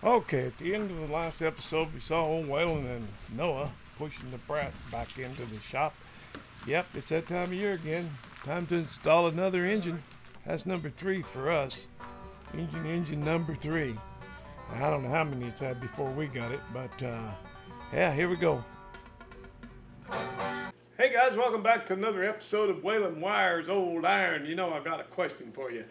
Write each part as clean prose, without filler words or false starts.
Okay, at the end of the last episode, we saw old Waylon and Noah pushing the brat back into the shop. Yep, it's that time of year again. Time to install another engine. That's number 3 for us. Engine number 3. I don't know how many it's had before we got it, but yeah, here we go. Hey guys, welcome back to another episode of Waylon Wire's Old Iron. You know, I got a question for you.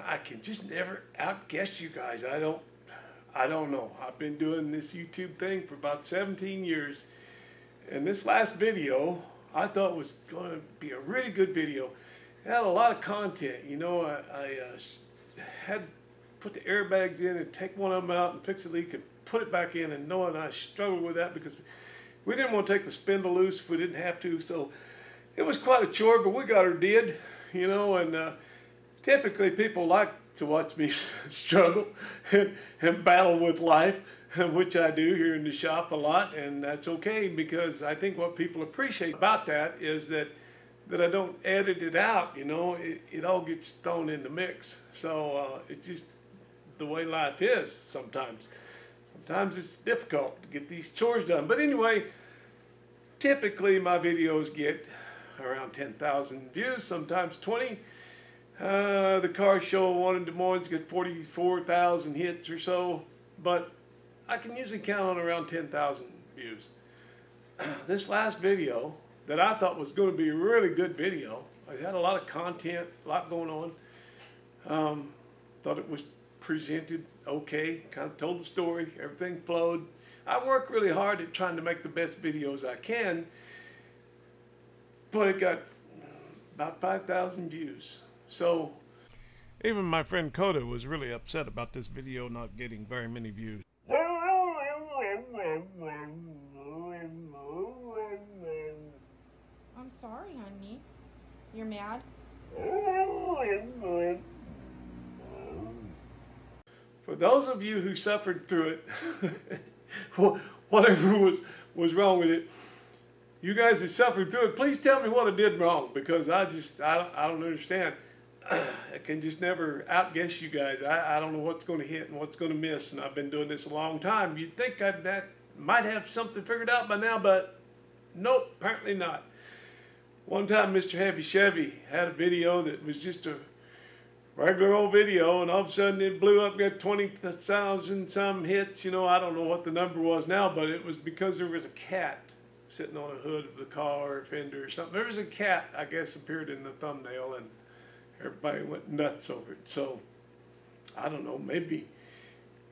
I can just never outguess you guys. I don't know. I've been doing this YouTube thing for about 17 years. And this last video, I thought was going to be a really good video. It had a lot of content. You know, I had put the airbags in and take one of them out and fix a leak and put it back in. And Noah and I struggled with that because we didn't want to take the spindle loose if we didn't have to. So it was quite a chore, but we got her did, you know, and typically people like to watch me struggle and battle with life, which I do here in the shop a lot, and that's okay, because I think what people appreciate about that is that I don't edit it out, you know, it all gets thrown in the mix. So it's just the way life is sometimes. Sometimes it's difficult to get these chores done. But anyway, typically my videos get around 10,000 views, sometimes 20. The car show one in Des Moines get 44,000 hits or so, but I can usually count on around 10,000 views. This last video that I thought was going to be a really good video, I had a lot of content, a lot going on. Thought it was presented okay, kind of told the story, everything flowed. I work really hard at trying to make the best videos I can, but it got about 5,000 views. So even my friend Coda was really upset about this video not getting very many views. I'm sorry, honey. You're mad? For those of you who suffered through it, whatever was wrong with it, you guys that suffered through it, please tell me what I did wrong, because I don't understand. I can just never outguess you guys. I don't know what's going to hit and what's going to miss, and I've been doing this a long time. You'd think I might have something figured out by now, but nope, apparently not. One time Mr. Heavy Chevy had a video that was just a regular old video, and all of a sudden it blew up, got 20,000 some hits. You know, I don't know what the number was now, but it was because there was a cat sitting on a hood of the car or fender or something. There was a cat, I guess, appeared in the thumbnail, and everybody went nuts over it. So I don't know, maybe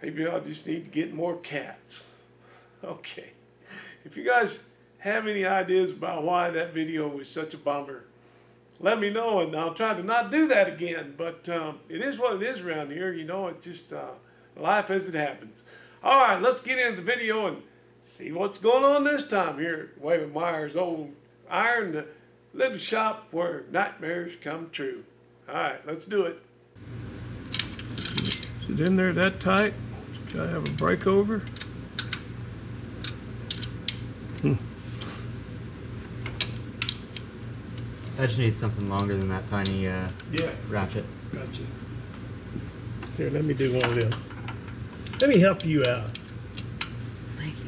I'll just need to get more cats. Okay. If you guys have any ideas about why that video was such a bummer, let me know, and I'll try to not do that again. But it is what it is around here. You know, it's just life as it happens. All right, let's get into the video and see what's going on this time here at Waylon Wire's Old Iron, the little shop where nightmares come true. All right, let's do it. Is it in there that tight? Should I have a breakover? I just need something longer than that tiny ratchet. Gotcha. Here, let me do one of them. Let me help you out. Thank you.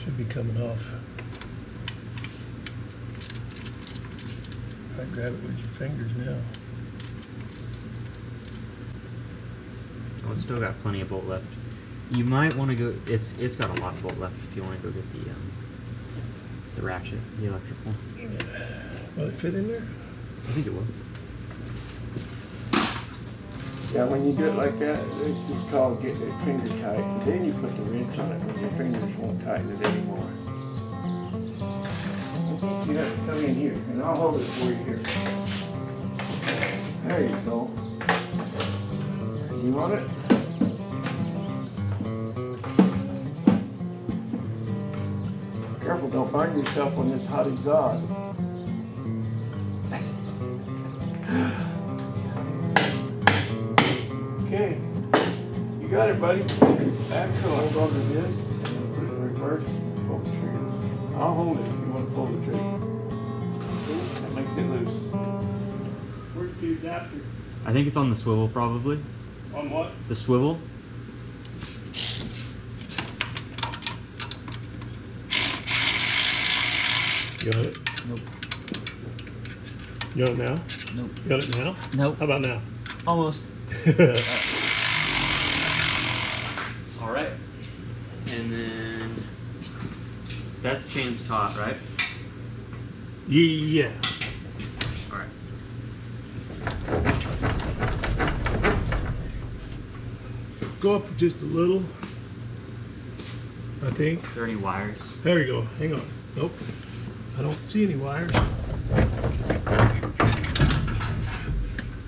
Should be coming off. Try to grab it with your fingers now. Oh, it's still got plenty of bolt left. You might want to go. It's got a lot of bolt left if you want to go get the ratchet, the electrical. Will it fit in there? I think it will. Yeah, when you do it like that, it's just called getting it finger tight. And then you put the wrench on it when your fingers won't tighten it anymore. I think you have to come in here, and I'll hold it for you here. There you go. You want it? Careful, don't burn yourself on this hot exhaust. Okay. You got it, buddy. Excellent. Hold on to this, put it in reverse, pull the trigger. I'll hold it if you want to pull the trigger. That makes it loose. Where's the adapter? I think it's on the swivel probably. On what? The swivel. You got it? Nope. You got it now? Nope. You got it now? Nope. How about now? Almost. All right. And then that's chain's taut, right? Yeah. All right. Go up just a little. I think. Are there any wires? There we go. Hang on. Nope. I don't see any wires.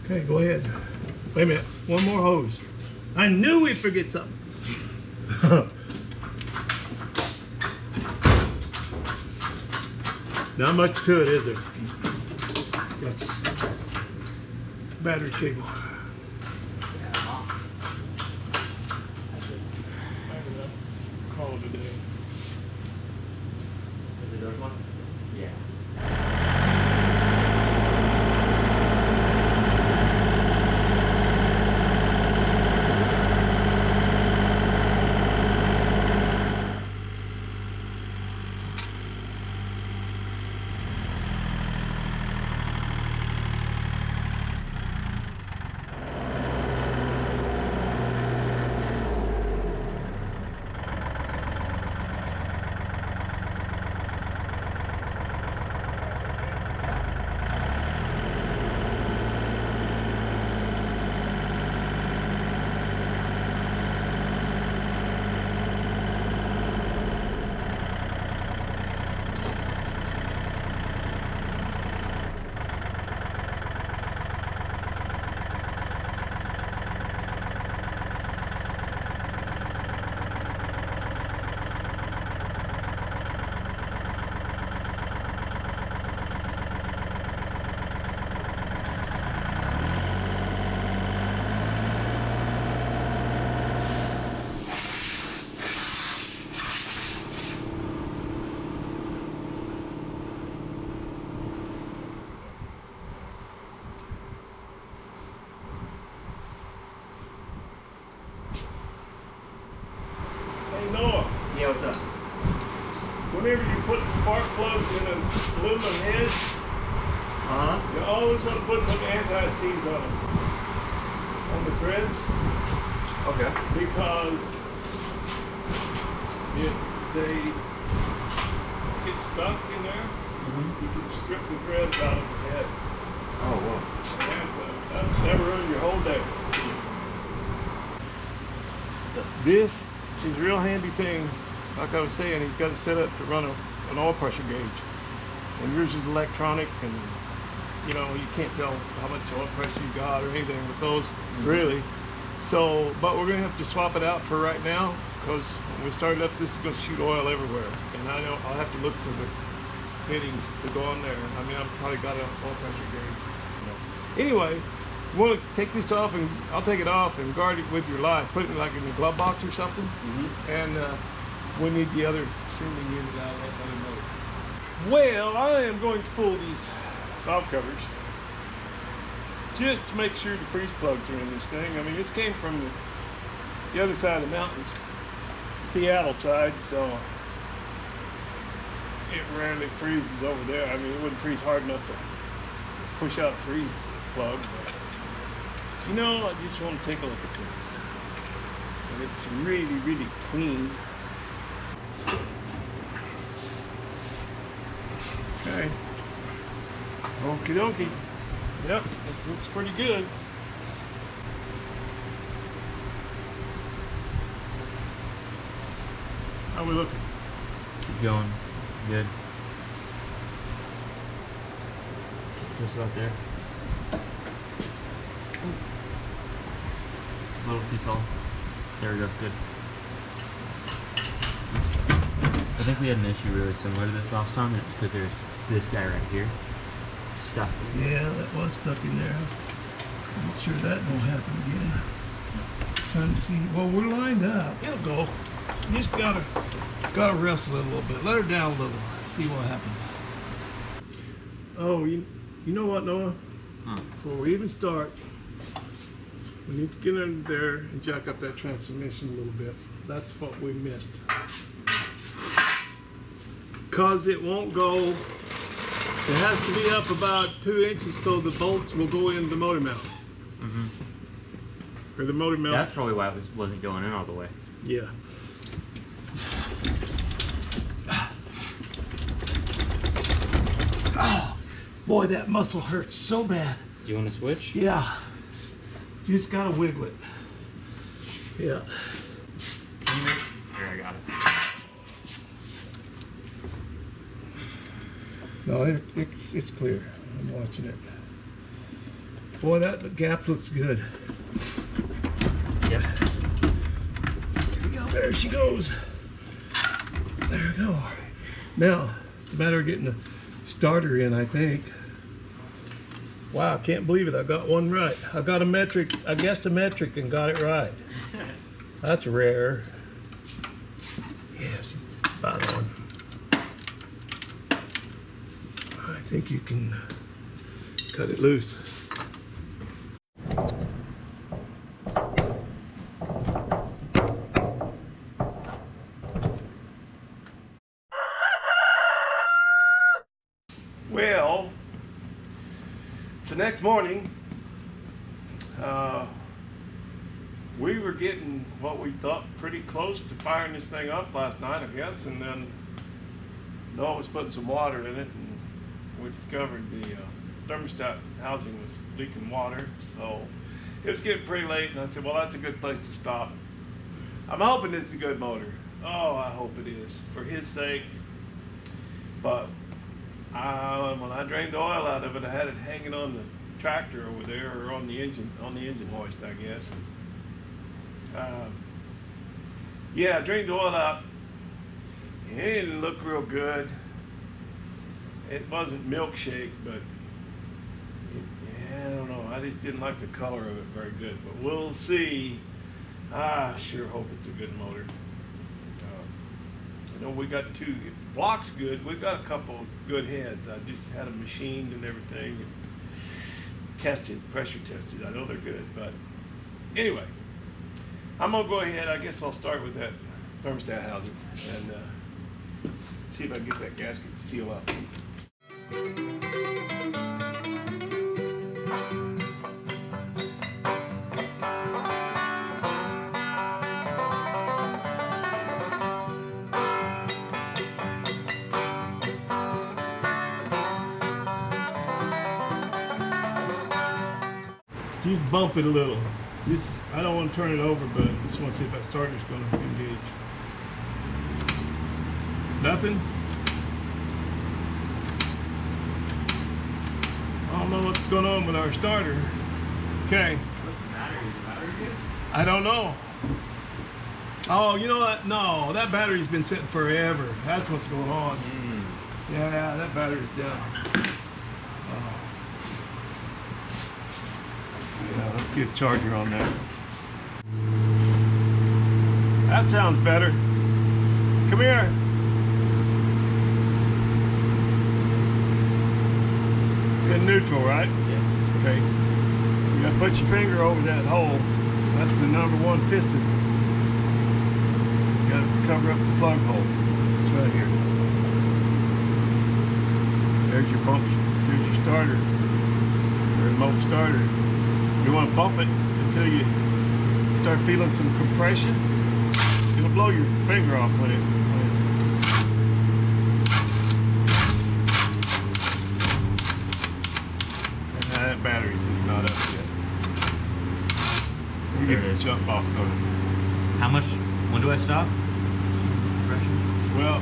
Okay, go ahead. Wait a minute. One more hose. I knew we'd forget something. Not much to it, is there? That's battery cable. Call it a day. Is it those one? Yeah. Hey Noah, Yeah, what's up? whenever you put spark plugs in an aluminum head, you always want to put some anti-seize on the threads, Okay. because if they get stuck in there, you can strip the threads out of the head. Oh, whoa. That'll never ruin your whole day. This is a real handy thing. Like I was saying, you've got it set up to run an oil pressure gauge. And yours is electronic, and you know, you can't tell how much oil pressure you got or anything with those, really. So, but we're gonna have to swap it out for right now, because when we start it up, this is gonna shoot oil everywhere. And I know I'll have to look for the fittings to go on there. I mean, I've probably got an oil pressure gauge. Anyway, you want to take this off, and I'll take it off and guard it with your life. Put it like in the glove box or something. And we need the other sending unit out of that other motor. Well, I am going to pull these valve covers just to make sure the freeze plugs are in this thing. I mean, this came from the other side of the mountains, Seattle side, so it rarely freezes over there. I mean, it wouldn't freeze hard enough to push out a freeze plug, but you know, I just want to take a look at this. And it's really, really clean. Okay. Okie dokie. Yep, this looks pretty good. How we looking? Keep going. Good. Just about there. A little too tall. There we go. Good. I think we had an issue really similar to this last time, and it's because there's this guy right here stuck. Yeah, that was stuck in there. Make sure that won't happen again. trying to see. Well, we're lined up. It'll go. You just gotta wrestle it a little bit. Let her down a little. See what happens. Oh, you know what, Noah? Huh. Before we even start, we need to get under there and jack up that transmission a little bit. That's what we missed. Cause it won't go. It has to be up about 2 inches so the bolts will go in the motor mount. Mm-hmm. Or the motor mount. That's probably why it wasn't going in all the way. Yeah. Oh, boy, that muscle hurts so bad. Do you want to switch? Yeah. Just gotta wiggle it. Yeah. Here, I got it. No, it's clear. I'm watching it. Boy, that gap looks good. Yep. There we go. There she goes. There we go. Now, it's a matter of getting the starter in, I think. Wow, I can't believe it. I got one right. I got a metric. I guessed a metric and got it right. That's rare. Yes, it's about on. I think you can cut it loose. Well, it's the next morning. We were getting what we thought pretty close to firing this thing up last night, I guess, and then Noah was putting some water in it, and we discovered the thermostat housing was leaking water, so it was getting pretty late, and I said, well, that's a good place to stop. I'm hoping this is a good motor. Oh, I hope it is, for his sake. But when I drained the oil out of it, I had it hanging on the tractor over there, or on the engine hoist, I guess. Yeah, I drained the oil out. It didn't look real good. It wasn't milkshake, but I don't know. I just didn't like the color of it very good. But we'll see. I sure hope it's a good motor. You know, we got two. If the block's good, we've got a couple of good heads. I just had them machined and everything, and tested, pressure tested. I know they're good, but anyway, I'm gonna go ahead. I guess I'll start with that thermostat housing and see if I can get that gasket to seal up. You bump it a little. Just, I don't want to turn it over, but I just want to see if that starter's going to engage. Nothing? I don't know what's going on with our starter. Okay. What's the battery? Is the battery good? I don't know. Oh, you know what? No, that battery's been sitting forever. That's what's going on. Yeah, that battery's down. Yeah, let's get a charger on that. That sounds better. Come here. It's in neutral, right? Yeah. Okay. You gotta put your finger over that hole. That's the #1 piston. You gotta cover up the plug hole. It's right here. There's your bump. There's your starter. Your remote starter. You want to bump it until you start feeling some compression. It'll blow your finger off when it. That battery's just not up yet. You get the jump box on it. How much? When do I stop? Pressure? Well,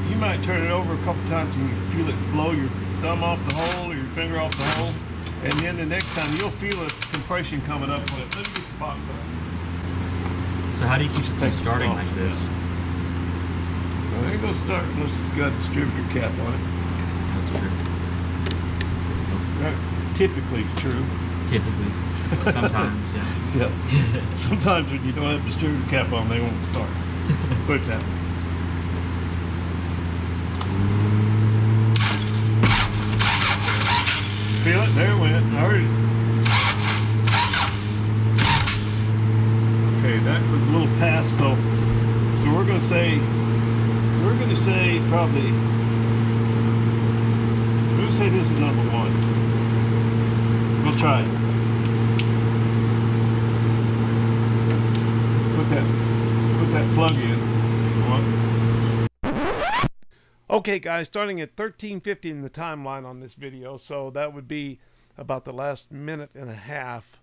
you might turn it over a couple times and you feel it blow your thumb off the hole or your finger off the hole. And then the next time you'll feel a compression coming up on it. Let me get the box on. So how do you keep starting like this? Well, there you go, start unless it's got a distributor cap on it. That's true. That's typically true. Typically. Sometimes, yeah. Yep. Sometimes when you don't have the distributor cap on, they won't start. Put it that way. Feel it? There it went. I heard it. Okay, that was a little past, so we're gonna say probably, we're gonna say this is number 1. We'll try it. Put that plug in. Okay guys, starting at 13:50 in the timeline on this video, so that would be about the last minute and a half.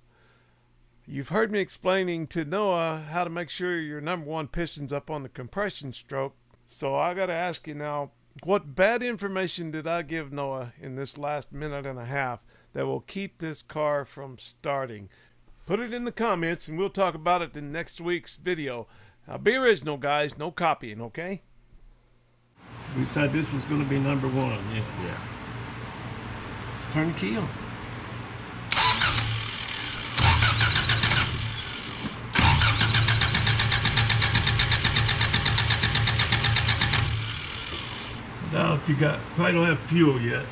You've heard me explaining to Noah how to make sure your number 1 piston's up on the compression stroke. So I gotta ask you now, what bad information did I give Noah in this last minute and a half that will keep this car from starting? Put it in the comments and we'll talk about it in next week's video. Now be original guys, no copying, okay? We said this was going to be number 1. Yeah. Let's turn the key on. Now, if you probably don't have fuel yet.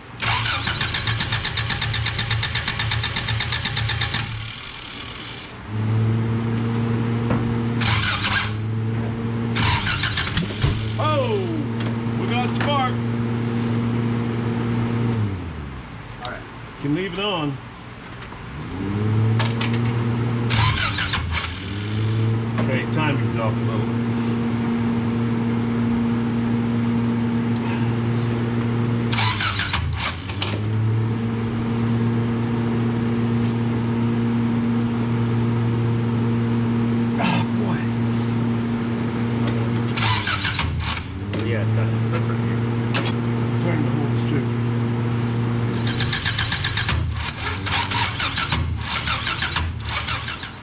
Spark. All right. Can leave it on. Okay, timing's off a little. Oh boy. Yeah, it's got its grip right here. Turn the whole strip.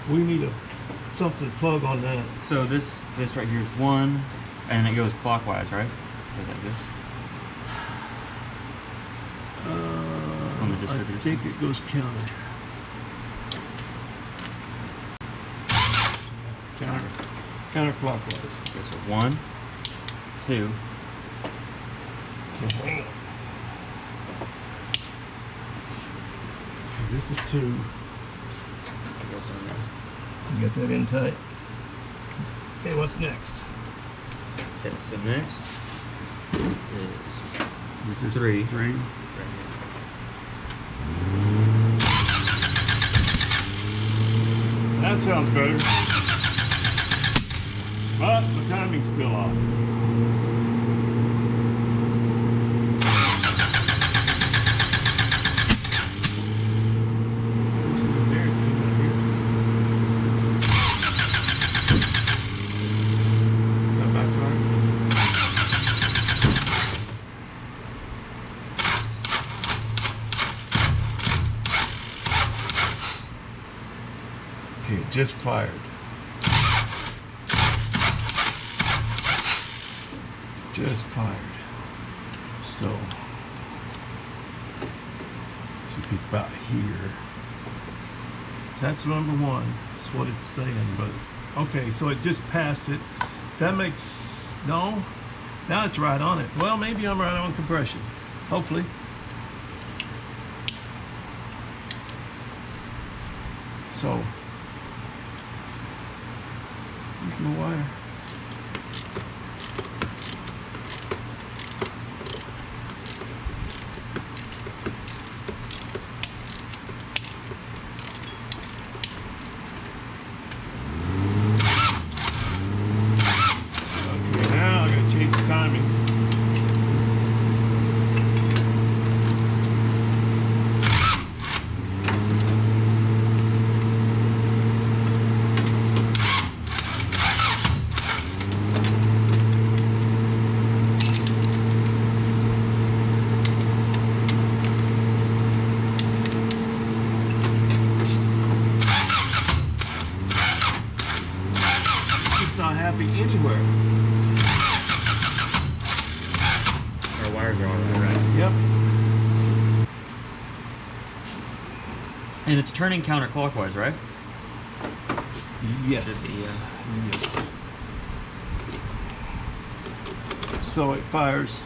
We need something to plug on that. So this right here is 1, and it goes clockwise, right? Goes like this. On the I distributor. think it goes counter. Counterclockwise. Okay, so 1, 2. Hang on. This is 2. It goes on there. You got that in tight. Okay, what's next? Okay, so next is This is 3. 3. Right here. That sounds better. But the timing's still off. Okay, it just fired. Just fired. So, should be about here. That's number 1. That's what it's saying, but okay, so it just passed it. That makes, no, now it's right on it. Well, maybe I'm right on compression. Hopefully. So, here's my wire. Okay, now I gotta change the timing. Not happy anywhere. Our wires are all right. Yep. And it's turning counterclockwise, right? Yes. Should be, Yes. So it fires.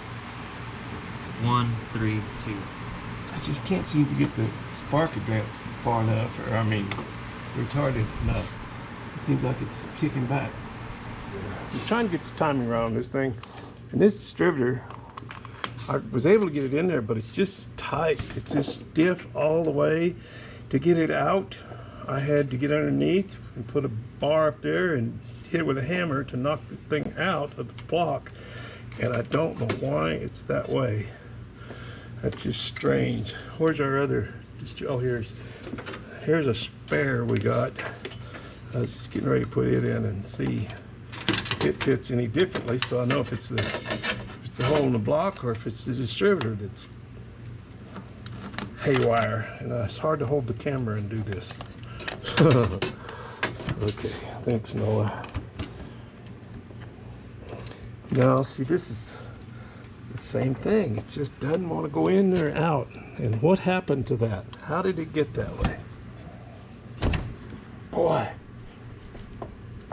1, 3, 2. I just can't seem to get the spark advance far enough, or I mean, retarded enough. It seems like it's kicking back. I'm trying to get the timing right on this thing, and this distributor, I was able to get it in there, but it's just tight. It's just stiff all the way. To get it out, I had to get underneath and put a bar up there and hit it with a hammer to knock the thing out of the block. And I don't know why it's that way. That's just strange. Where's our other? Oh, here's a spare we got. I was just getting ready to put it in and see if it fits any differently, so I know if it's the hole in the block or if it's the distributor that's haywire. And it's hard to hold the camera and do this. Okay, thanks, Noah. Now, see, this is the same thing. It just doesn't want to go in or out. And what happened to that? How did it get that way? Boy,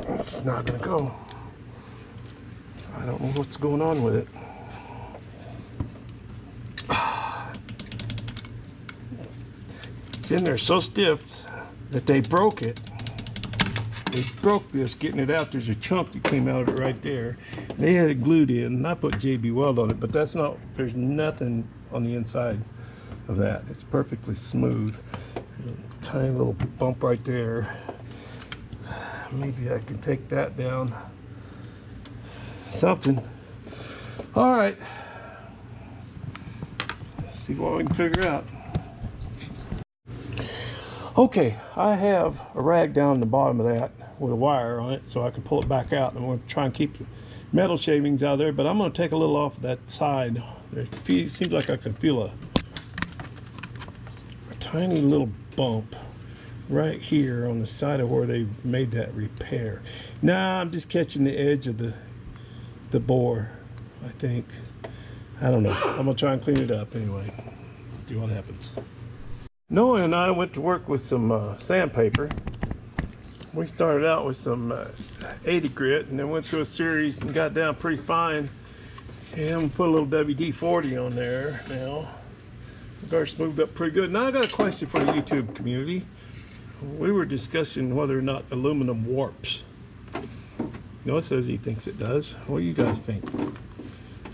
it's not going to go. So I don't know what's going on with it. It's in there so stiff that they broke it. They broke this getting it out. There's a chunk that came out of it right there. They had it glued in, and I put JB Weld on it, but that's not, there's nothing on the inside of that. It's perfectly smooth. A tiny little bump right there. Maybe I can take that down. Something. All right. Let's see what we can figure out. Okay, I have a rag down the bottom of that with a wire on it so I can pull it back out. I'm going to try and keep the metal shavings out of there, but I'm going to take a little off of that side. It seems like I can feel a tiny little bump right here on the side of where they made that repair. Now I'm just catching the edge of the bore, I think. I don't know. I'm going to try and clean it up anyway. See what happens. Noah and I went to work with some sandpaper. We started out with some 80 grit and then went through a series and got down pretty fine. And we put a little WD-40 on there now. The guard's moved up pretty good. Now I got a question for the YouTube community. We were discussing whether or not aluminum warps. Noah says he thinks it does. What do you guys think?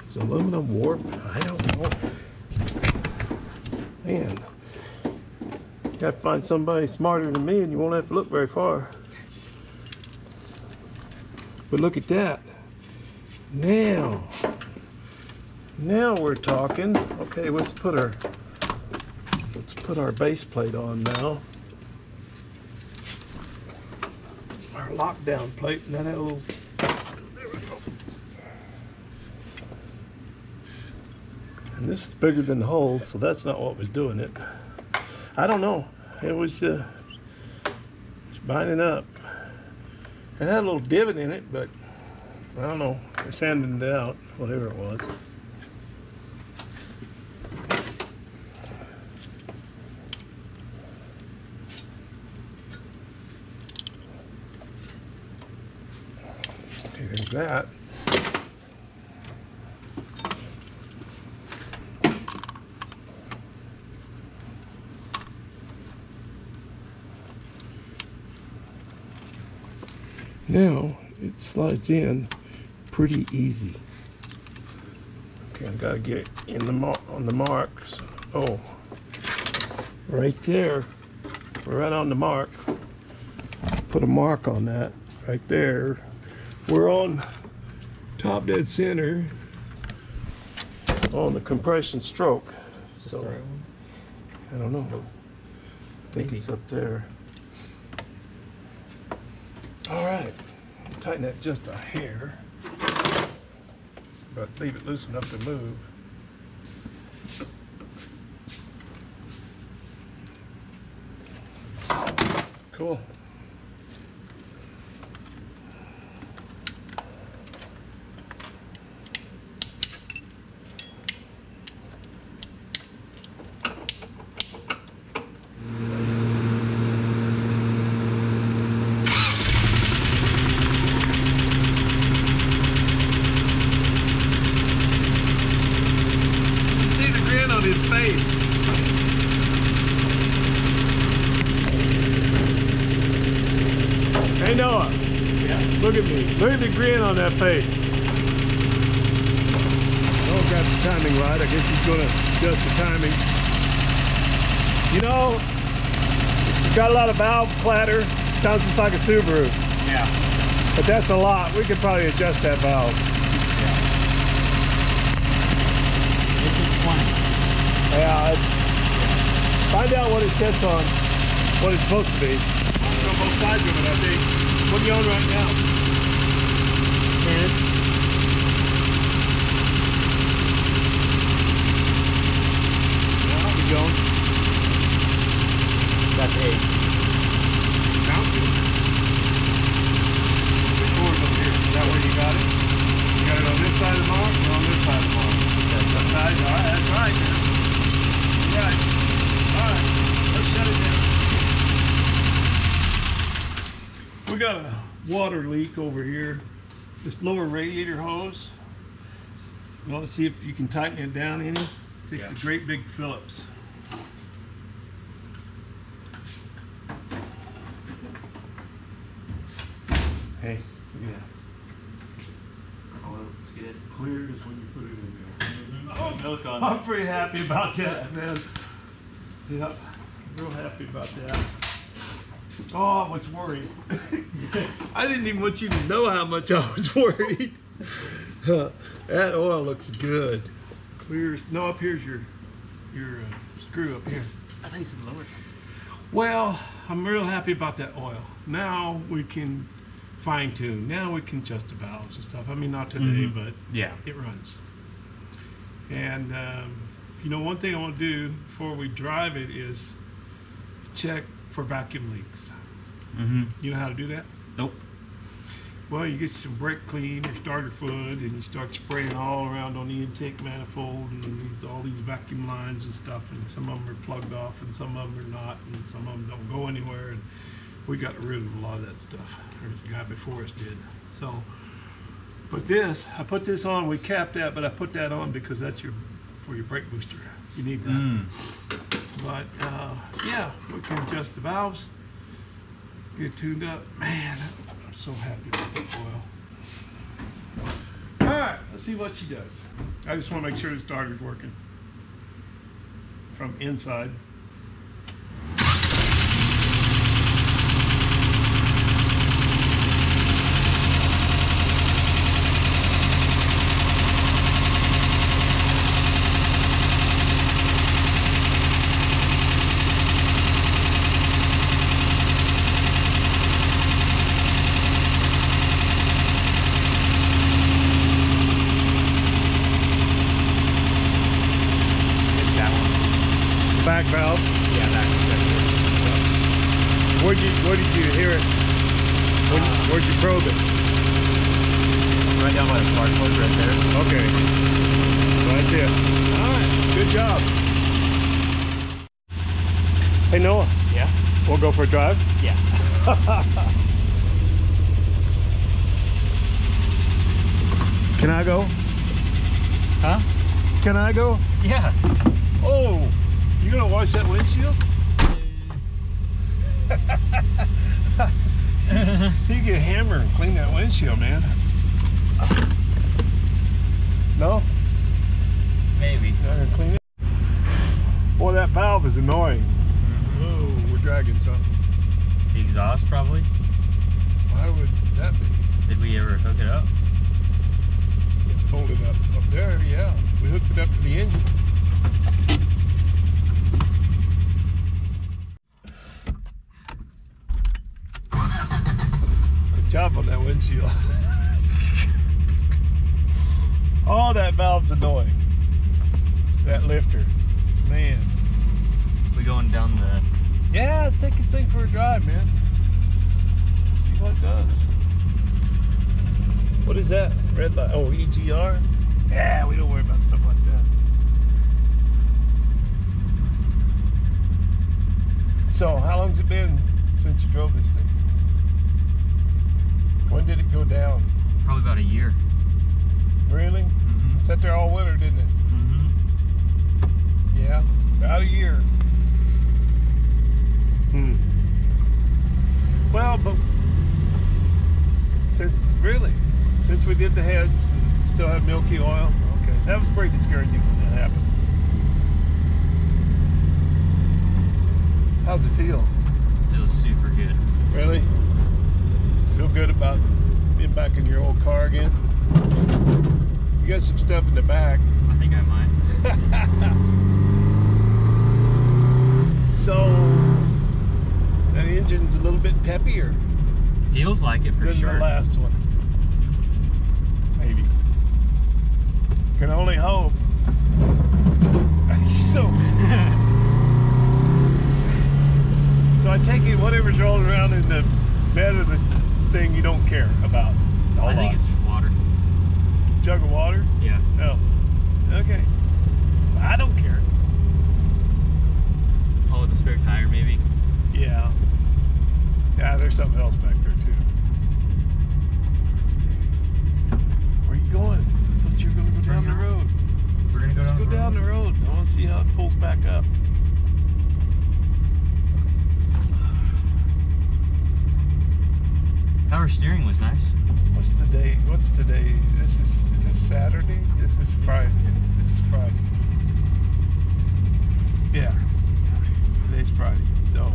Is aluminum warp? I don't know. Man. You have to find somebody smarter than me and you won't have to look very far. But look at that. Now we're talking. Okay, let's put our base plate on now. Our lockdown plate. Now that little, there we go. And this is bigger than the hole, so that's not what was doing it. I don't know. It was just binding up. It had a little divot in it, but I don't know. They're sanding it out, whatever it was. Okay, there's that. Now it slides in pretty easy. Okay, I gotta get it in the on the mark. So, oh, right there, right on the mark. Put a mark on that right there. We're on top dead center on the compression stroke. So I don't know. I think it's up there. All right, tighten that just a hair, but leave it loose enough to move. Cool. Hey Noah, look at me. Look at the grin on that face. Noah got the timing right. I guess he's gonna adjust the timing. You know, it's got a lot of valve clatter. Sounds just like a Subaru. Yeah. But that's a lot. We could probably adjust that valve. This is 20. Yeah, find out what it sets on, what it's supposed to be. On both sides of it, I think. What are you on right now? 10. Now we going. That's 8. Sounds good. The cords over here. Is that where you got it? You got it on this side of the mark or on this side of the mark? That's the side. All right, that's right, man. You're right. All right, let's shut it down. We got a water leak over here. This lower radiator hose. You want to see if you can tighten it down any? It's a great big Phillips. Hey, yeah. Oh, it's good. Clear is when you put it in there. Oh, milk on I'm pretty happy about that, man. Yeah, real happy about that. Oh, I was worried. I didn't even want you to know how much I was worried. That oil looks good. Clear. No, up here's your screw up here. I think it's lower. Well, I'm real happy about that oil. Now we can fine tune. Now we can adjust the valves and stuff. I mean, not today, but Yeah. it runs. And you know, one thing I want to do before we drive it is check for vacuum leaks. You know how to do that? Nope. Well, you get some brake clean or starter fluid and you start spraying all around on the intake manifold and all these vacuum lines and stuff, and some of them are plugged off and some of them are not, and some of them don't go anywhere, and we got rid of a lot of that stuff, or the guy before us did. So, but this, I put this on, we capped that, but I put that on because that's for your brake booster. You need that. But yeah, we can adjust the valves, get tuned up. Man, I'm so happy about that oil. All right, let's see what she does. I just want to make sure the starter's working from inside. Back valve. Yeah, that's Where did you hear it? Where'd you probe it? right down by the spark plug right there. Okay. That's it. All right. Good job. Hey Noah, Yeah. we'll go for a drive. Yeah. Can I go? Huh? Can I go? Yeah. Oh, you gonna wash that windshield? You get a hammer and clean that windshield, man. No? Maybe. Not gonna clean it? Boy, that valve is annoying. Whoa, we're dragging something. The exhaust, probably. Why would that be? Did we ever hook it up? It's folded up there, yeah. We hooked it up to the engine. Good job on that windshield. Oh, that valve's annoying. That lifter. Man. We going down the... Yeah, let's take this thing for a drive, man. See what it does. What is that? Red light. Oh, EGR? Yeah, we don't worry about stuff like that. So, how long's it been since you drove this thing? When did it go down? Probably about a year. Really? It sat there all winter, didn't it? Yeah, about a year. Well, but Since we did the heads, and still had milky oil. Okay, that was pretty discouraging when that happened. How's it feel? Feels super good. Really? Feel good about being back in your old car again? You got some stuff in the back. I think I might. So that engine's a little bit peppier Feels like it for than sure. the last one. Maybe. Can only hope. So I take it whatever's rolling around in the bed of the thing you don't care about. A whole I think lot. it's just water. Jug of water? Yeah. Oh. Okay. I don't care. Oh, the spare tire maybe. Yeah. Yeah, there's something else back there too. Where you going? I thought you were gonna go down the road. We're gonna go Let's down go the down road. the road. I want to see how it pulls back up. Power steering was nice. What's the day? What's today? Is this Saturday? This is Friday. This is Friday. Yeah. Today's Friday. So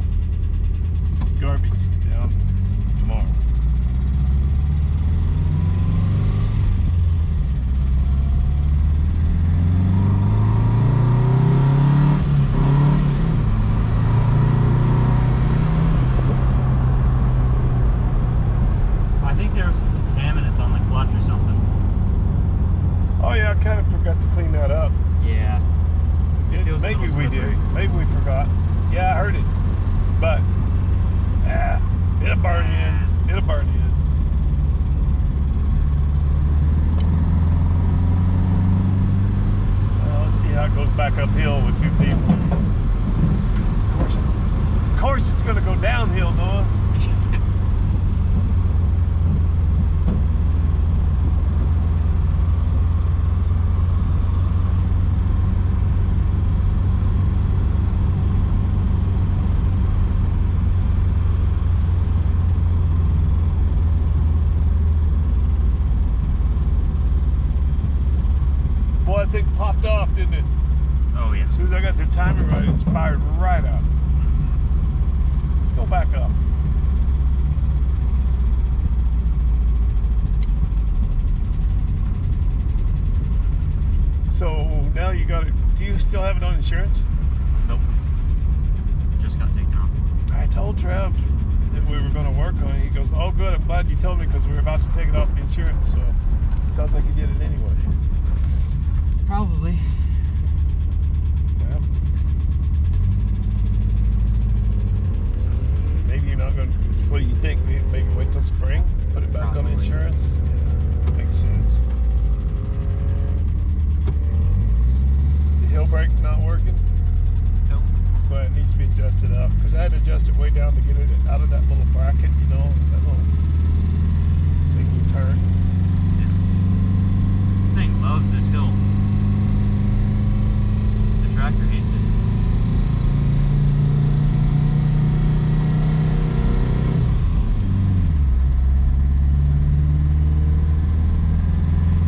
garbage down tomorrow. I think there was some contaminants on the clutch or something. Oh yeah, I kind of forgot to clean that up. Yeah. It feels a Maybe little we slippery. did. Maybe we forgot. Yeah, I heard it. But it'll burn in. It'll burn in. Well, let's see how it goes back uphill with two people. Of course it's going to go downhill, Noah. Boy, that thing popped off, didn't it? Oh yeah. As soon as I got the timing right, it's fired right up. Let's go back up. So now you got it. Do you still have it on insurance? Nope. Just got taken off. I told Trev that we were going to work on it. He goes, "Oh, good. I'm glad you told me because we were about to take it off the insurance." So sounds like you did it anyway. Probably. Well, maybe you're not going to. What do you think? Maybe wait till spring, put it back on Probably. insurance. Yeah, makes sense. The hill brake not working, Nope. but it needs to be adjusted up because I had to adjust it way down to get it out of that little bracket. You know, that little thing you turn. This thing loves this hill. The tractor hates it.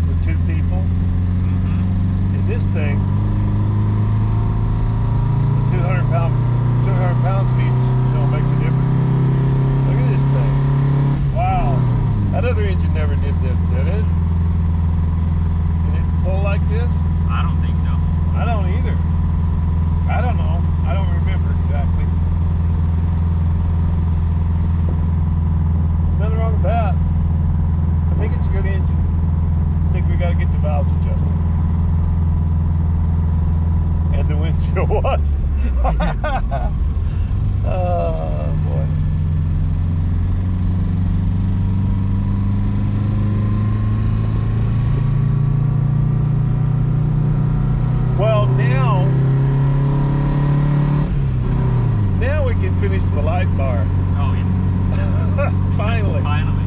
With two people. Mm-hmm. In this thing, the 200 pounds means, makes a difference. Look at this thing. Wow. That other engine never did this, did it? Did it pull like this? I don't think so. I don't either. I don't know. I don't remember exactly. Nothing wrong with that. I think it's a good engine. I think we got to get the valves adjusted. And the windshield was. Oh boy. Well, now we can finish the light bar. Oh yeah. Finally. Finally.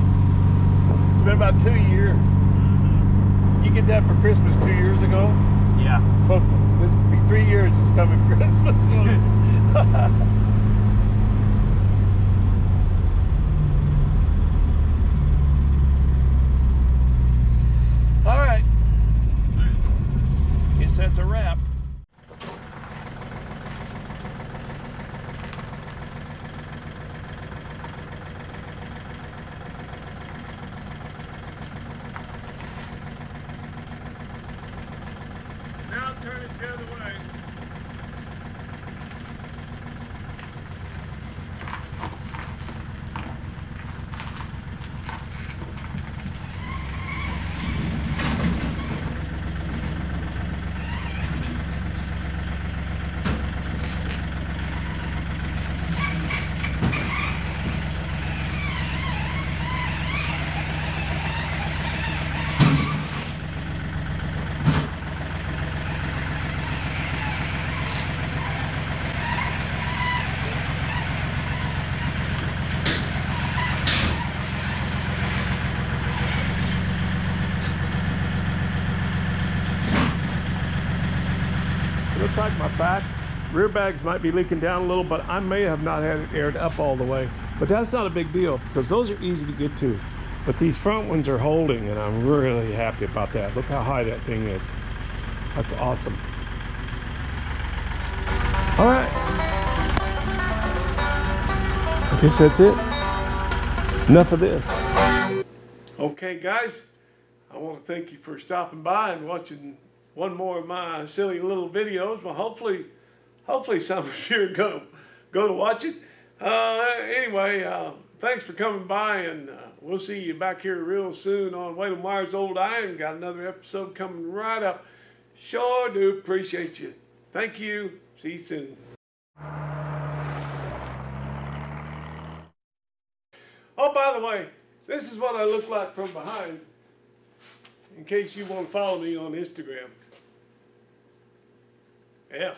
It's been about 2 years. You get that for Christmas 2 years ago? Yeah. Close to, this will be 3 years this coming Christmas. looks like my back rear bags might be leaking down a little, but I may have not had it aired up all the way. But that's not a big deal because those are easy to get to. But these front ones are holding, and I'm really happy about that. Look how high that thing is. That's awesome. All right. I guess that's it. Enough of this. Okay, guys, I want to thank you for stopping by and watching one more of my silly little videos. Well, hopefully some of you are going to watch it. Anyway, thanks for coming by, and we'll see you back here real soon on Waylon Wires Old Iron. Got another episode coming right up. Sure do appreciate you. Thank you. See you soon. Oh, by the way, this is what I look like from behind, in case you want to follow me on Instagram. Yeah.